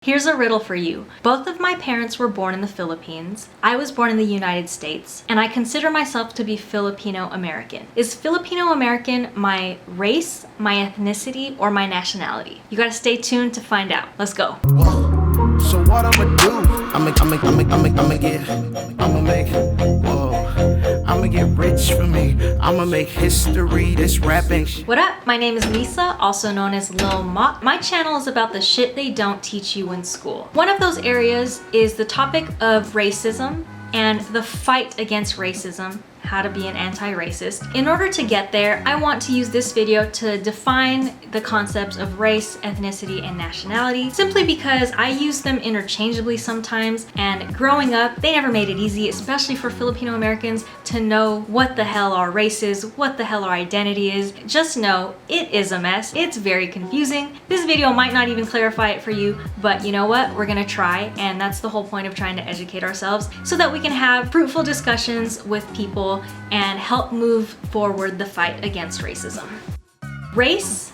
Here's a riddle for you. Both of my parents were born in the Philippines. I was born in the United States, and I consider myself to be Filipino American. Is Filipino American my race, my ethnicity, or my nationality? You gotta stay tuned to find out. Let's go. So what I'ma do? I'ma get rich for me. I'ma make history. This rapping shit. What up? My name is Lisa, also known as Lil Mop. My channel is about the shit they don't teach you in school. One of those areas is the topic of racism and the fight against racism, how to be an anti-racist. In order to get there, I want to use this video to define the concepts of race, ethnicity, and nationality, simply because I use them interchangeably sometimes, and growing up, they never made it easy, especially for Filipino Americans, to know what the hell our race is, what the hell our identity is. Just know, it is a mess. It's very confusing. This video might not even clarify it for you, but you know what? We're gonna try, and that's the whole point of trying to educate ourselves so that we can have fruitful discussions with people and help move forward the fight against racism. Race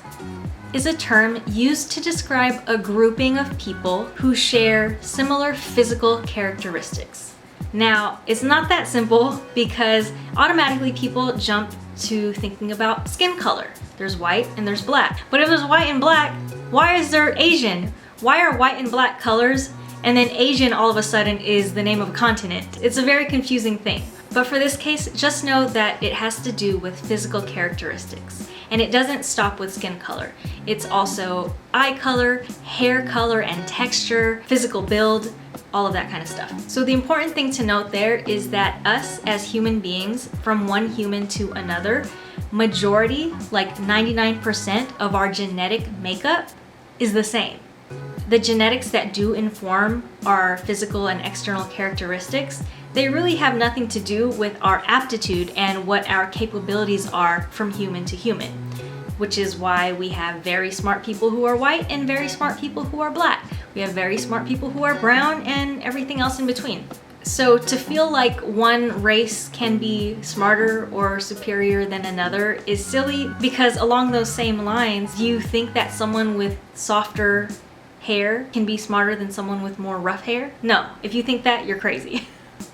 is a term used to describe a grouping of people who share similar physical characteristics. Now, it's not that simple because automatically people jump to thinking about skin color. There's white and there's black. But if there's white and black, why is there Asian? Why are white and black colors and then Asian all of a sudden is the name of a continent? It's a very confusing thing. But for this case, just know that it has to do with physical characteristics. And it doesn't stop with skin color. It's also eye color, hair color and texture, physical build, all of that kind of stuff. So the important thing to note there is that us as human beings, from one human to another, majority, like 99% of our genetic makeup is the same. The genetics that do inform our physical and external characteristics, they really have nothing to do with our aptitude and what our capabilities are from human to human, which is why we have very smart people who are white and very smart people who are black. We have very smart people who are brown and everything else in between. So to feel like one race can be smarter or superior than another is silly, because along those same lines, you think that someone with softer hair can be smarter than someone with more rough hair? No, if you think that, you're crazy.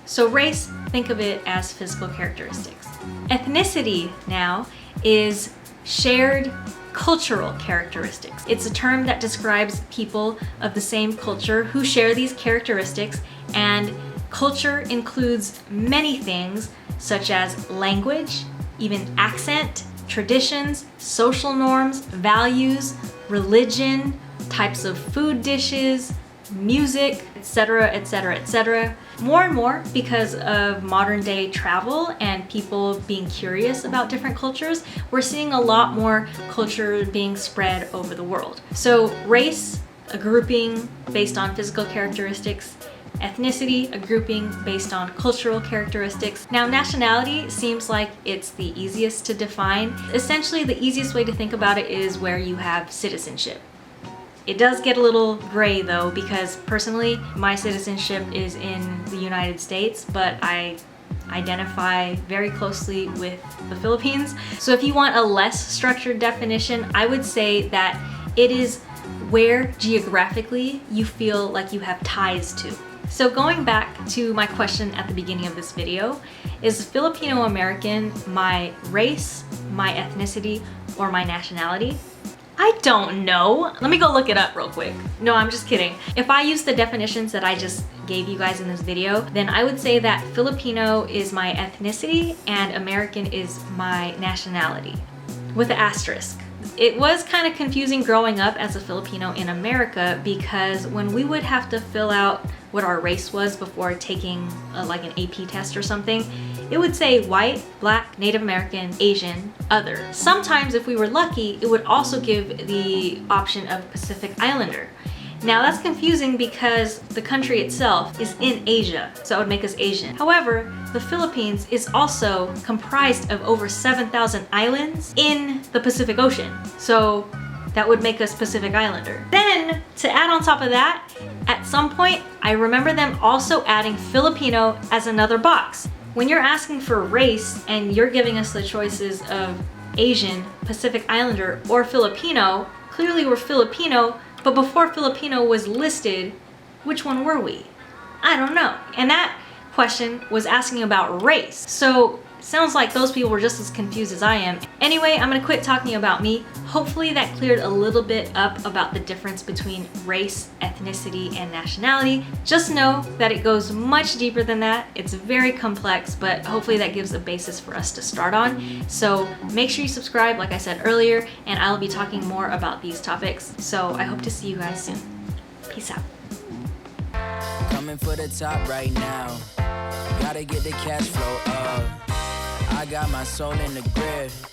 So race, think of it as physical characteristics. Ethnicity now is shared cultural characteristics. It's a term that describes people of the same culture who share these characteristics, and culture includes many things such as language, even accent, traditions, social norms, values, religion, types of food dishes, music, etc., etc., etc. More and more, because of modern day travel and people being curious about different cultures, we're seeing a lot more culture being spread over the world. So race, a grouping based on physical characteristics. Ethnicity, a grouping based on cultural characteristics. Now, nationality seems like it's the easiest to define. Essentially, the easiest way to think about it is where you have citizenship. It does get a little gray though, because personally, my citizenship is in the United States, but I identify very closely with the Philippines. So if you want a less structured definition, I would say that it is where geographically you feel like you have ties to. So going back to my question at the beginning of this video, is Filipino American my race, my ethnicity, or my nationality? I don't know. Let me go look it up real quick. No, I'm just kidding. If I use the definitions that I just gave you guys in this video, then I would say that Filipino is my ethnicity and American is my nationality, with an asterisk. It was kind of confusing growing up as a Filipino in America, because when we would have to fill out what our race was before taking like an AP test or something, it would say white, black, Native American, Asian, other. Sometimes if we were lucky, it would also give the option of Pacific Islander. Now that's confusing because the country itself is in Asia, so it would make us Asian. However, the Philippines is also comprised of over 7,000 islands in the Pacific Ocean. So that would make us Pacific Islander. Then, to add on top of that, at some point, I remember them also adding Filipino as another box. When you're asking for race and you're giving us the choices of Asian, Pacific Islander, or Filipino, clearly we're Filipino, But before Filipino was listed, which one were we? I don't know. And that question was asking about race. So sounds like those people were just as confused as I am. Anyway, I'm gonna quit talking about me. Hopefully that cleared a little bit up about the difference between race, ethnicity, and nationality. Just know that it goes much deeper than that. It's very complex, but hopefully that gives a basis for us to start on. So make sure you subscribe, like I said earlier, and I'll be talking more about these topics. So I hope to see you guys soon. Peace out. Coming for the top right now. Gotta get the cash flow up. I got my soul in the grip.